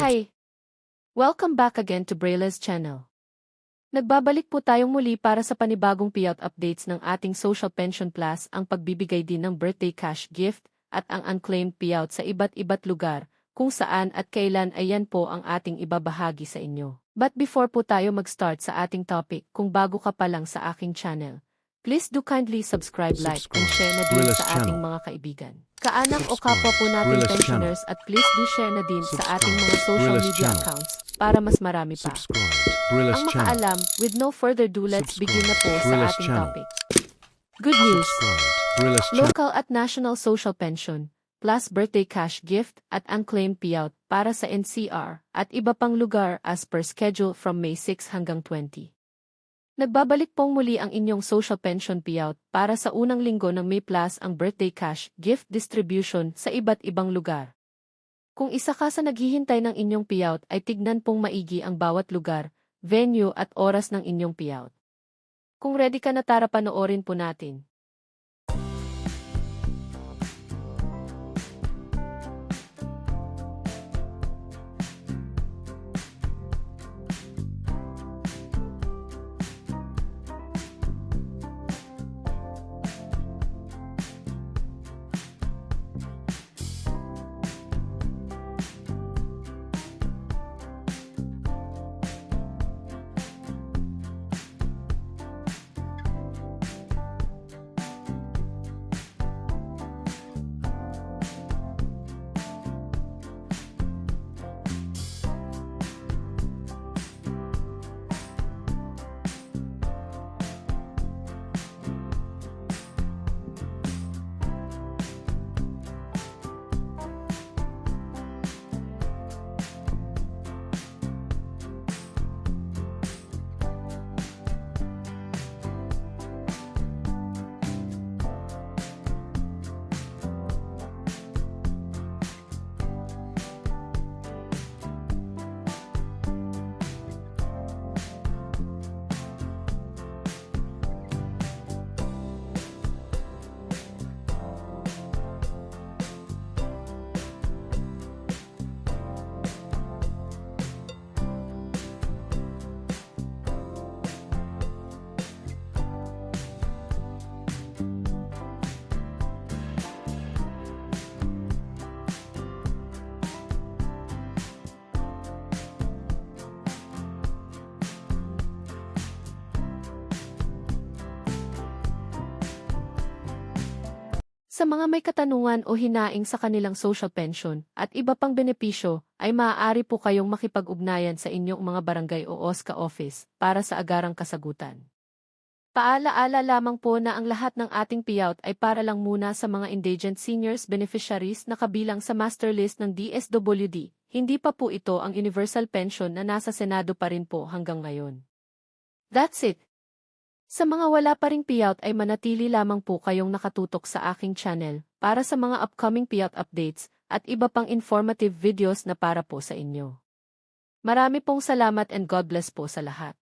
Hi! Welcome back again to Brayla's channel. Nagbabalik po tayong muli para sa panibagong payout updates ng ating Social Pension Plus, ang pagbibigay din ng birthday cash gift at ang unclaimed payout sa iba't iba't lugar, kung saan at kailan ayan po ang ating ibabahagi sa inyo. But before po tayo mag-start sa ating topic, kung bago ka pa lang sa aking channel, please do kindly subscribe, like, and share na din sa ating mga kaibigan, kaanak o kapwa po nating pensioners, at please do share na din sa ating mga social media accounts para mas marami pa ang makaalam. With no further ado, let's begin na po sa ating topic. Good news! Local at national social pension, plus birthday cash gift at unclaimed payout para sa NCR at iba pang lugar as per schedule from May 6 hanggang 20. Nagbabalik pong muli ang inyong social pension payout para sa unang linggo ng May plus ang birthday cash gift distribution sa iba't ibang lugar. Kung isa ka sa naghihintay ng inyong payout ay tignan pong maigi ang bawat lugar, venue at oras ng inyong payout. Kung ready ka na, tara panoorin po natin. Sa mga may katanungan o hinaing sa kanilang social pension at iba pang benepisyo, ay maaari po kayong makipag-ugnayan sa inyong mga barangay o OSCA office para sa agarang kasagutan. Paalaala lamang po na ang lahat ng ating payout ay para lang muna sa mga indigent seniors beneficiaries na kabilang sa master list ng DSWD. Hindi pa po ito ang universal pension na nasa Senado pa rin po hanggang ngayon. That's it! Sa mga wala pa ring payout ay manatili lamang po kayong nakatutok sa aking channel para sa mga upcoming payout updates at iba pang informative videos na para po sa inyo. Marami pong salamat and God bless po sa lahat.